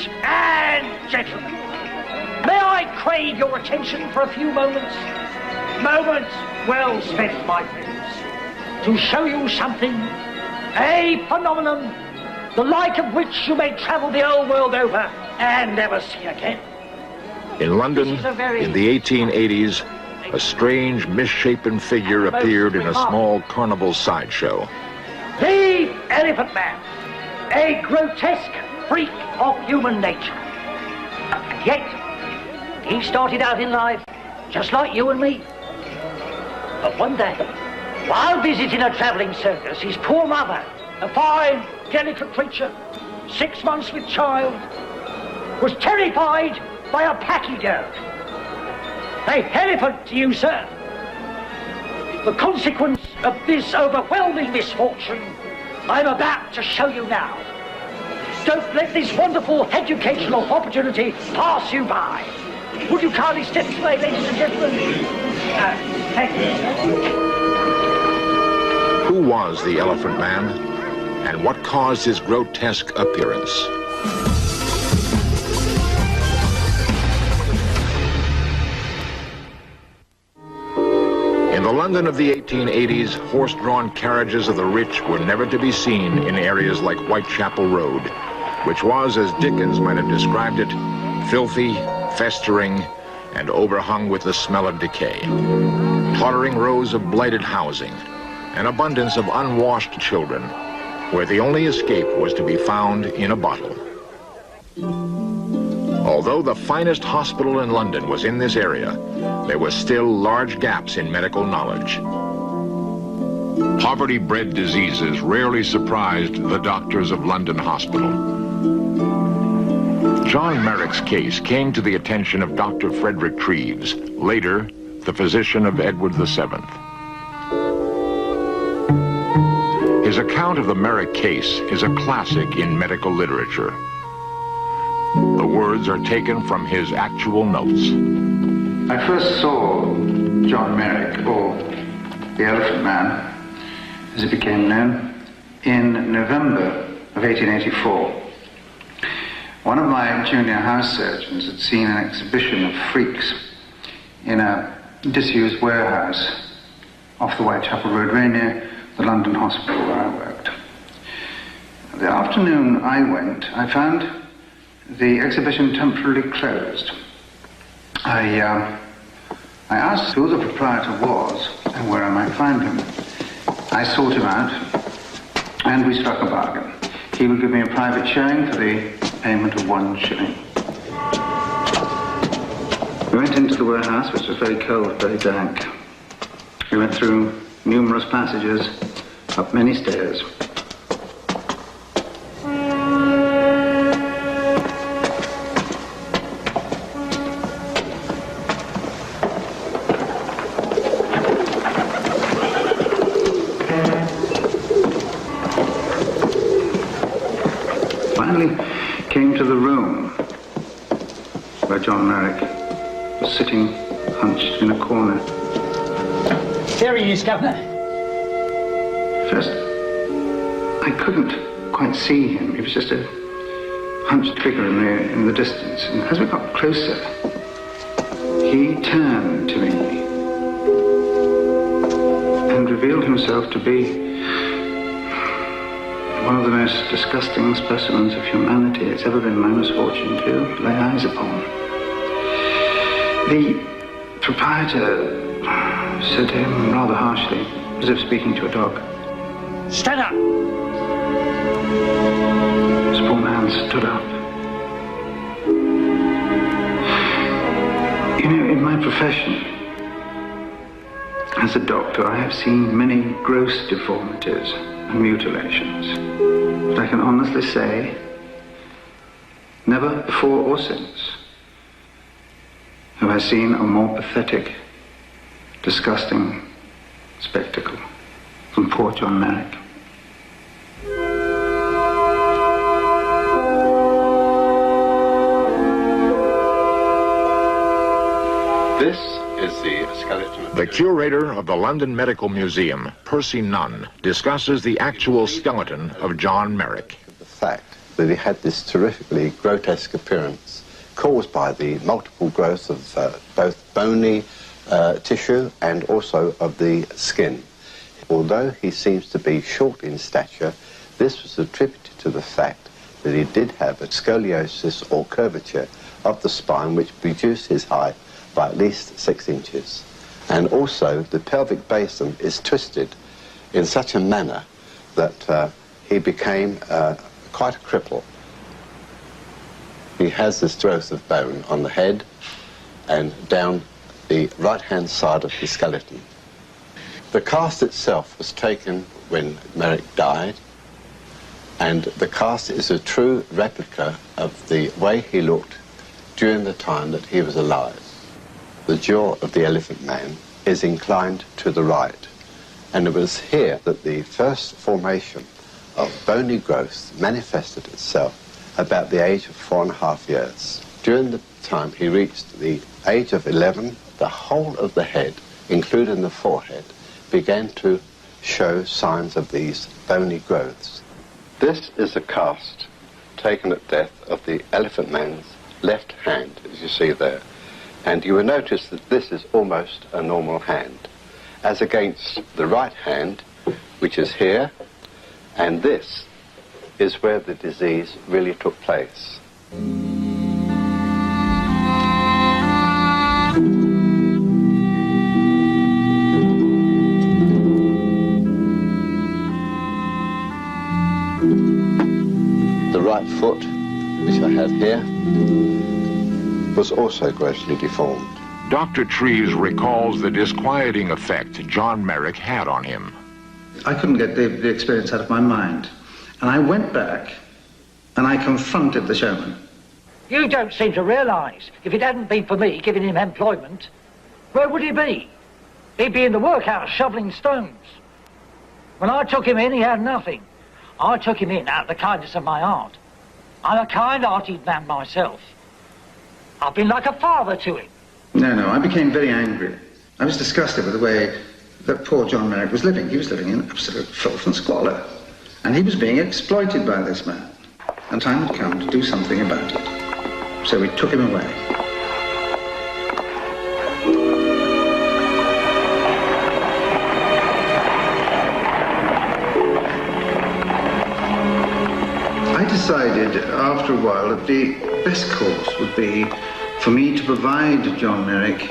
Ladies and gentlemen, may I crave your attention for a few moments? Moments well spent, my friends, to show you something, a phenomenon, the like of which you may travel the old world over and never see again. In London, in the 1880s, a strange, misshapen figure appeared in a small carnival sideshow. The Elephant Man, a grotesque freak of human nature. And yet, he started out in life just like you and me. But one day, while visiting a travelling circus, his poor mother, a fine, delicate creature, 6 months with child, was terrified by a pachyderm. A elephant to you, sir. The consequence of this overwhelming misfortune I'm about to show you now. Don't let this wonderful educational opportunity pass you by. Would you kindly step this way, ladies and gentlemen? Thank you. Who was the Elephant Man, and what caused his grotesque appearance? In the London of the 1880s, horse-drawn carriages of the rich were never to be seen in areas like Whitechapel Road, which was, as Dickens might have described it, filthy, festering, and overhung with the smell of decay. Tottering rows of blighted housing, an abundance of unwashed children, where the only escape was to be found in a bottle. Although the finest hospital in London was in this area, there were still large gaps in medical knowledge. Poverty-bred diseases rarely surprised the doctors of London Hospital. John Merrick's case came to the attention of Dr. Frederick Treves, later the physician of Edward VII. His account of the Merrick case is a classic in medical literature. The words are taken from his actual notes. I first saw John Merrick, or the Elephant Man, as it became known, in November of 1884. One of my junior house surgeons had seen an exhibition of freaks in a disused warehouse off the Whitechapel Road, very near the London Hospital where I worked. The afternoon I went, I found the exhibition temporarily closed. I asked who the proprietor was and where I might find him. I sought him out, and we struck a bargain. He would give me a private showing for the payment of 1 shilling. We went into the warehouse, which was very cold, very dank. We went through numerous passages, up many stairs. Finally came to the room where John Merrick was sitting hunched in a corner. There he is, Governor. First, I couldn't quite see him. He was just a hunched figure in the distance. And as we got closer, he turned to me and revealed himself to be one of the most disgusting specimens of humanity it's ever been my misfortune to lay eyes upon. The proprietor said to him rather harshly, as if speaking to a dog, "Stand up." This poor man stood up. You know, in my profession, as a doctor, I have seen many gross deformities and mutilations. But I can honestly say, never before or since have I seen a more pathetic, disgusting spectacle than poor John Merrick. This is the skeleton of The curator of the London Medical Museum, Percy Nunn, discusses the actual skeleton of John Merrick. the fact that he had this terrifically grotesque appearance caused by the multiple growth of both bony tissue and also of the skin. Although he seems to be short in stature, this was attributed to the fact that he did have a scoliosis or curvature of the spine which reduced his height by at least 6 inches. And also the pelvic basin is twisted in such a manner that he became quite a cripple. He has this growth of bone on the head and down the right-hand side of the skeleton. The cast itself was taken when Merrick died, and the cast is a true replica of the way he looked during the time that he was alive. The jaw of the Elephant Man is inclined to the right, and it was here that the first formation of bony growth manifested itself about the age of 4.5 years. During the time he reached the age of 11, the whole of the head, including the forehead, began to show signs of these bony growths. This is a cast taken at death of the Elephant Man's left hand, as you see there. And you will notice that this is almost a normal hand, as against the right hand, which is here, and this is where the disease really took place. The right foot, which I have here, was also grossly deformed. Dr. Treves recalls the disquieting effect John Merrick had on him. I couldn't get the experience out of my mind. And I went back and I confronted the showman. You don't seem to realise, if it hadn't been for me giving him employment, where would he be? He'd be in the workhouse shoveling stones. When I took him in, he had nothing. I took him in out of the kindness of my heart. I'm a kind-hearted man myself. I've been like a father to him. No, I became very angry. I was disgusted with the way that poor John Merrick was living. He was living in absolute filth and squalor. And he was being exploited by this man. And time had come to do something about it. So we took him away. I decided after a while that the best course would be for me to provide John Merrick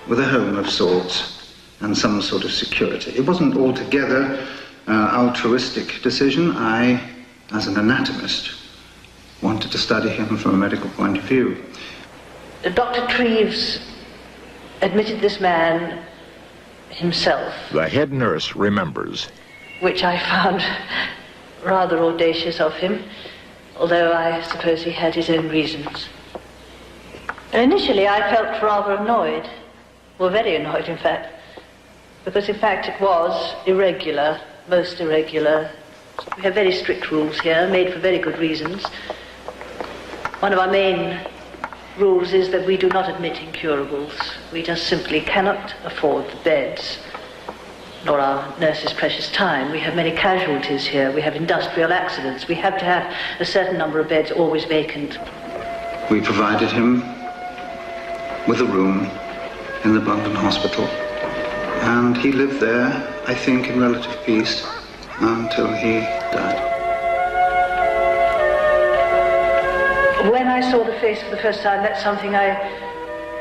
with a home of sorts and some sort of security. It wasn't altogether altruistic decision. I, as an anatomist, wanted to study him from a medical point of view. Dr. Treves admitted this man himself. The head nurse remembers. Which I found rather audacious of him, although I suppose he had his own reasons. And initially I felt rather annoyed, well, very annoyed in fact, because in fact it was irregular, most irregular. We have very strict rules here, made for very good reasons. One of our main rules is that we do not admit incurables. We just simply cannot afford the beds, nor our nurses' precious time. We have many casualties here. We have industrial accidents. We have to have a certain number of beds always vacant. We provided him with a room in the London hospital, and he lived there, I think, in relative peace until he died. When I saw the face for the first time, that's something I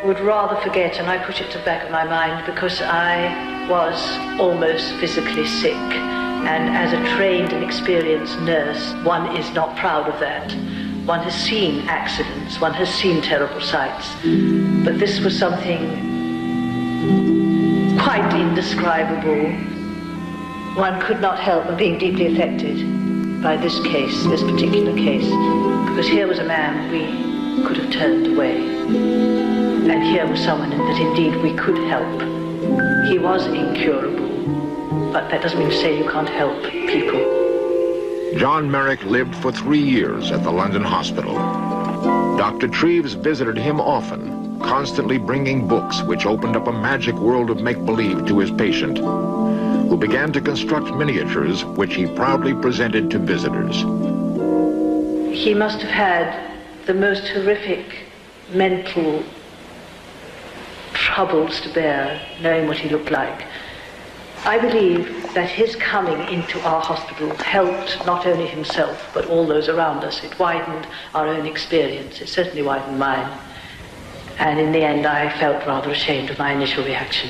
would rather forget, and I put it to the back of my mind because I was almost physically sick. And as a trained and experienced nurse, one is not proud of that. One has seen accidents, one has seen terrible sights. But this was something quite indescribable. One could not help being deeply affected by this case, this particular case, because here was a man we could have turned away. And here was someone that indeed we could help. He was incurable, but that doesn't mean to say you can't help people. John Merrick lived for 3 years at the London hospital. Dr. Treves visited him often, constantly bringing books which opened up a magic world of make-believe to his patient, who began to construct miniatures which he proudly presented to visitors. he must have had the most horrific mental troubles to bear, knowing what he looked like. I believe that his coming into our hospital helped not only himself, but all those around us. It widened our own experience. It certainly widened mine. And in the end, I felt rather ashamed of my initial reaction.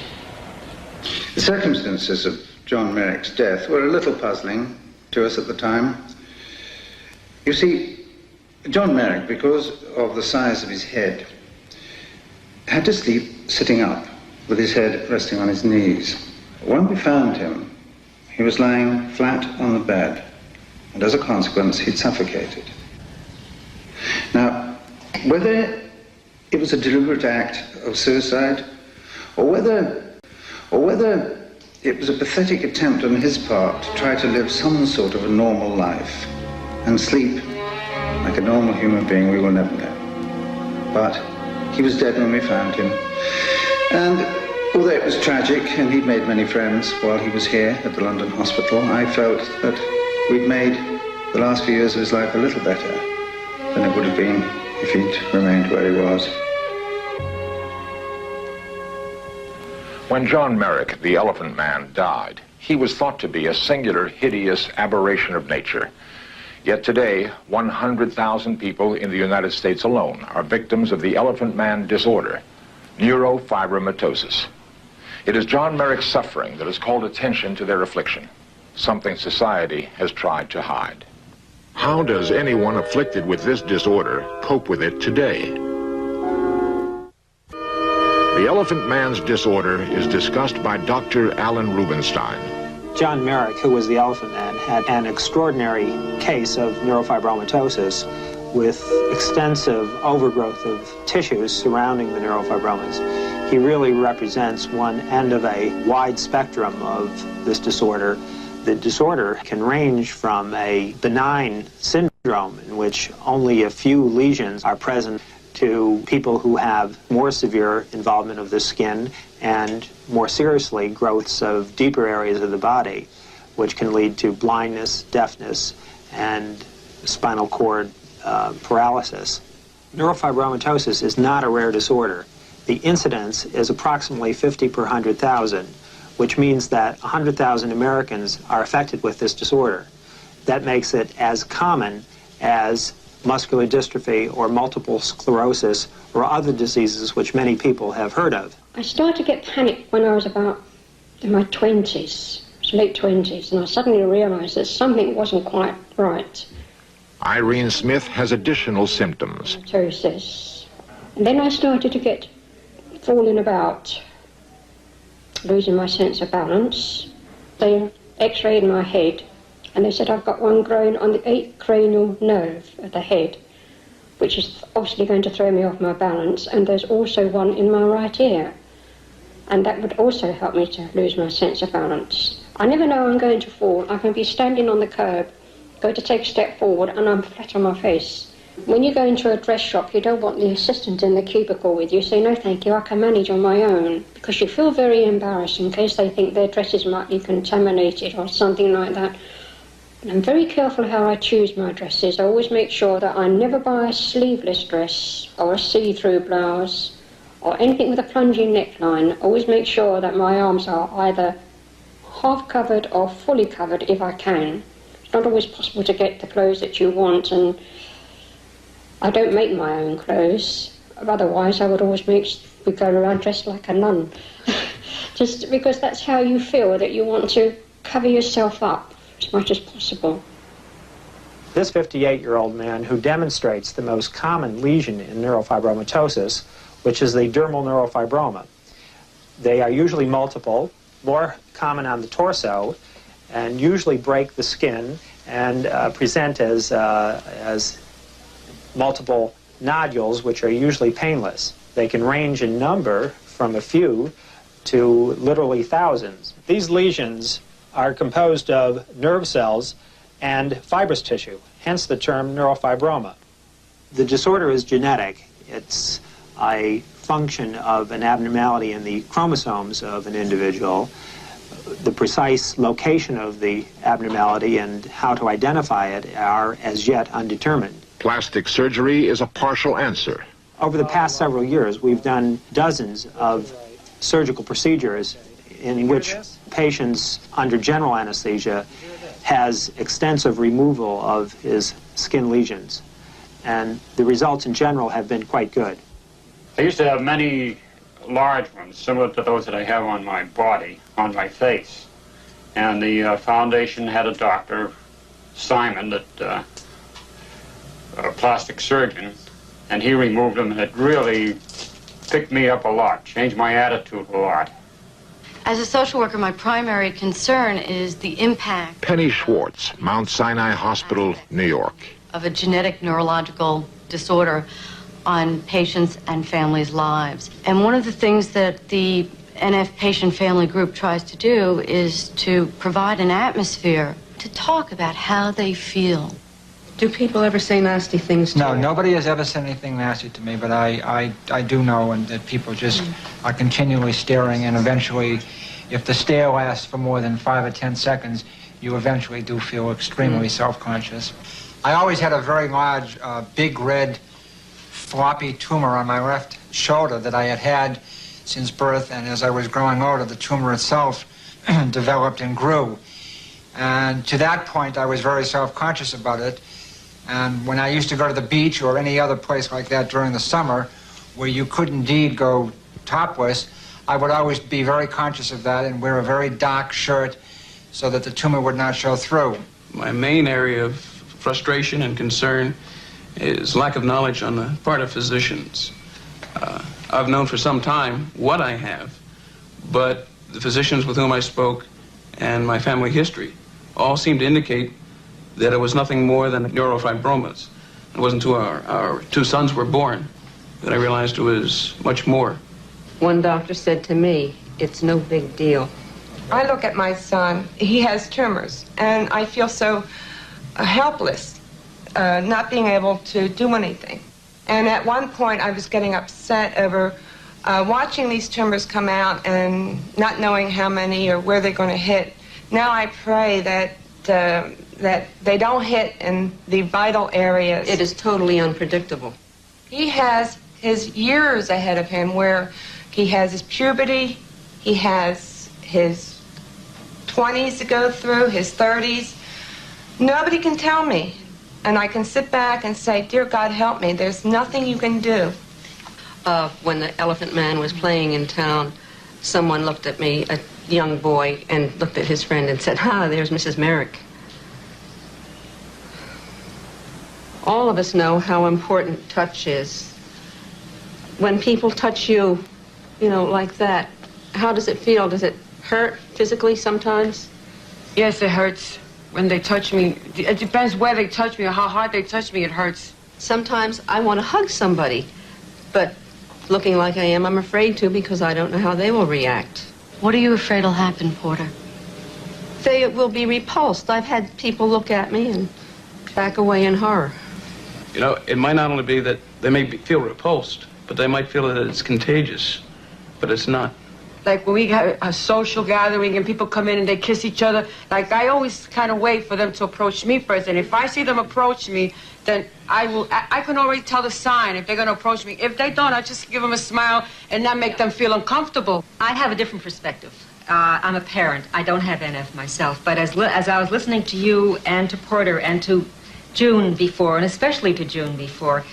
The circumstances of John Merrick's death were a little puzzling to us at the time. You see, John Merrick, because of the size of his head, had to sleep sitting up with his head resting on his knees. When we found him, he was lying flat on the bed, and as a consequence, he'd suffocated. Now, whether it was a deliberate act of suicide, or whether it was a pathetic attempt on his part to try to live some sort of a normal life and sleep like a normal human being, we will never know. But he was dead when we found him. And although it was tragic and he'd made many friends while he was here at the London hospital, I felt that we'd made the last few years of his life a little better than it would have been if he'd remained where he was. When John Merrick, the Elephant Man, died, he was thought to be a singular, hideous aberration of nature. Yet today, 100,000 people in the United States alone are victims of the Elephant Man disorder, neurofibromatosis. It is John Merrick's suffering that has called attention to their affliction, something society has tried to hide. How does anyone afflicted with this disorder cope with it today? The Elephant Man's disorder is discussed by Dr. Alan Rubenstein. John Merrick, who was the Elephant Man, had an extraordinary case of neurofibromatosis with extensive overgrowth of tissues surrounding the neurofibromas. He really represents one end of a wide spectrum of this disorder. The disorder can range from a benign syndrome in which only a few lesions are present to people who have more severe involvement of the skin and more seriously growths of deeper areas of the body, which can lead to blindness, deafness, and spinal cord paralysis. Neurofibromatosis is not a rare disorder. The incidence is approximately 50 per 100,000, which means that 100,000 Americans are affected with this disorder. That makes it as common as muscular dystrophy or multiple sclerosis or other diseases which many people have heard of. I started to get panicked when I was about in my 20s, late 20s, and I suddenly realized that something wasn't quite right. Irene Smith has additional symptoms. Ptosis. And then I started to get falling about, losing my sense of balance. They x-rayed my head, and they said I've got one growing on the 8th cranial nerve at the head, which is obviously going to throw me off my balance, and there's also one in my right ear, and that would also help me to lose my sense of balance. I never know I'm going to fall. I can be standing on the curb, go to take a step forward, and I'm flat on my face. When you go into a dress shop, you don't want the assistant in the cubicle with you. Say, no thank you, I can manage on my own, because you feel very embarrassed in case they think their dresses might be contaminated or something like that. I'm very careful how I choose my dresses. I always make sure that I never buy a sleeveless dress or a see-through blouse or anything with a plunging neckline. I always make sure that my arms are either half covered or fully covered if I can. It's not always possible to get the clothes that you want, and I don't make my own clothes. Otherwise I would always we go around dressed like a nun. Just because that's how you feel, that you want to cover yourself up as much as possible. This 58-year-old man who demonstrates the most common lesion in neurofibromatosis, which is the dermal neurofibroma. They are usually multiple, more common on the torso, and usually break the skin and present as multiple nodules, which are usually painless. They can range in number from a few to literally thousands. These lesions are composed of nerve cells and fibrous tissue, hence the term neurofibroma. The disorder is genetic. It's a function of an abnormality in the chromosomes of an individual. The precise location of the abnormality and how to identify it are as yet undetermined. Plastic surgery is a partial answer. Over the past several years, we've done dozens of surgical procedures in which patients under general anesthesia has extensive removal of his skin lesions. And the results in general have been quite good. I used to have many large ones, similar to those that I have on my body, on my face. And the foundation had a doctor, Simon, a plastic surgeon, and he removed them, and it really picked me up a lot, changed my attitude a lot. As a social worker, my primary concern is the impact Penny Schwartz, Mount Sinai Hospital, New York. of a genetic neurological disorder on patients' and families' lives. And one of the things that the NF Patient Family Group tries to do is to provide an atmosphere to talk about how they feel. Do people ever say nasty things to you? No, nobody has ever said anything nasty to me, but I do know and that people just are continually staring, and eventually, if the stare lasts for more than 5 or 10 seconds, you eventually do feel extremely self-conscious. I always had a very large, big red, floppy tumor on my left shoulder that I had had since birth, and as I was growing older, the tumor itself developed and grew. And to that point, I was very self-conscious about it. And when I used to go to the beach or any other place like that during the summer, where you could indeed go topless, I would always be very conscious of that and wear a very dark shirt so that the tumor would not show through. My main area of frustration and concern is lack of knowledge on the part of physicians. I've known for some time what I have, but the physicians with whom I spoke and my family history all seemed to indicate that it was nothing more than neurofibromas. It wasn't until our 2 sons were born that I realized it was much more. One doctor said to me, it's no big deal. I look at my son, he has tumors, and I feel so helpless, not being able to do anything. And at one point I was getting upset over watching these tumors come out and not knowing how many or where they're going to hit. Now I pray that they don't hit in the vital areas. It is totally unpredictable. He has his years ahead of him where he has his puberty, he has his 20s to go through, his 30s. Nobody can tell me. And I can sit back and say, dear God, help me. There's nothing you can do. When the Elephant Man was playing in town, someone looked at me, a young boy, and looked at his friend and said, there's Mrs. Merrick. All of us know how important touch is. When people touch you, like that, how does it feel? Does it hurt physically sometimes? Yes, it hurts when they touch me. It depends where they touch me or how hard they touch me, it hurts. Sometimes I want to hug somebody, but looking like I am, I'm afraid to because I don't know how they will react. What are you afraid will happen, Porter? They will be repulsed. I've had people look at me and back away in horror. It might not only be that they may feel repulsed, but they might feel that it's contagious, but it's not. Like when we have a social gathering and people come in and they kiss each other, like I always kind of wait for them to approach me first. And if I see them approach me, then I can already tell the sign if they're going to approach me. If they don't, I just give them a smile and not make them feel uncomfortable. I have a different perspective. I'm a parent. I don't have NF myself. But as I was listening to you and to Porter and to June before, and especially to June before,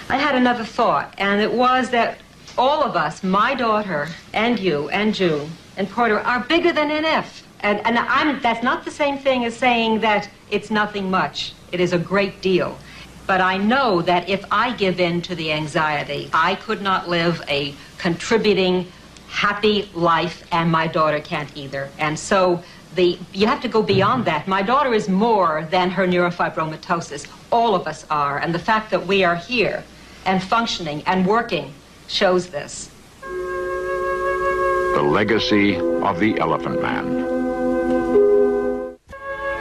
I had another thought. And it was that all of us, my daughter and you and June and Porter, are bigger than NF. And that's not the same thing as saying that it's nothing much. It is a great deal. But I know that if I give in to the anxiety, I could not live a contributing, happy life, and my daughter can't either. And so you have to go beyond that. My daughter is more than her neurofibromatosis. All of us are. And the fact that we are here and functioning and working shows this. The legacy of the Elephant Man.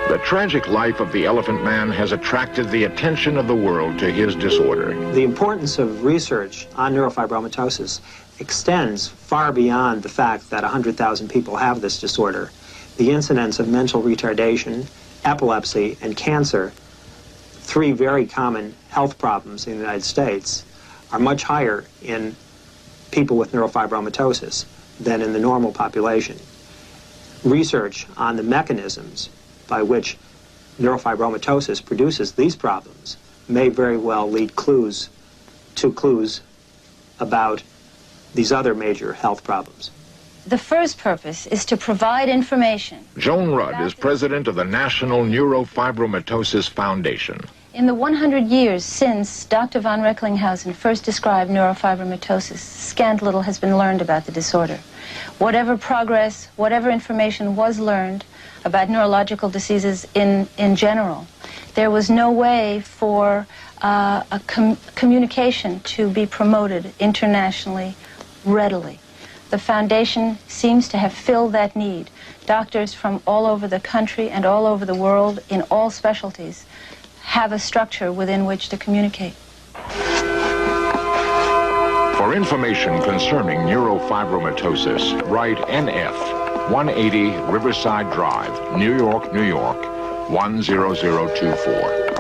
The tragic life of the Elephant Man has attracted the attention of the world to his disorder. The importance of research on neurofibromatosis extends far beyond the fact that 100,000 people have this disorder. The incidence of mental retardation, epilepsy, and cancer three very common health problems in the United States are much higher in people with neurofibromatosis than in the normal population. Research on the mechanisms by which neurofibromatosis produces these problems may very well lead to clues about these other major health problems. The first purpose is to provide information. Joan Rudd is president of the National Neurofibromatosis Foundation. In the 100 years since Dr. von Recklinghausen first described neurofibromatosis, scant little has been learned about the disorder. Whatever progress, whatever information was learned about neurological diseases in general, there was no way for communication to be promoted internationally readily. The foundation seems to have filled that need. Doctors from all over the country and all over the world in all specialties have a structure within which to communicate. For information concerning neurofibromatosis, write NF, 180 Riverside Drive, New York, New York, 10024.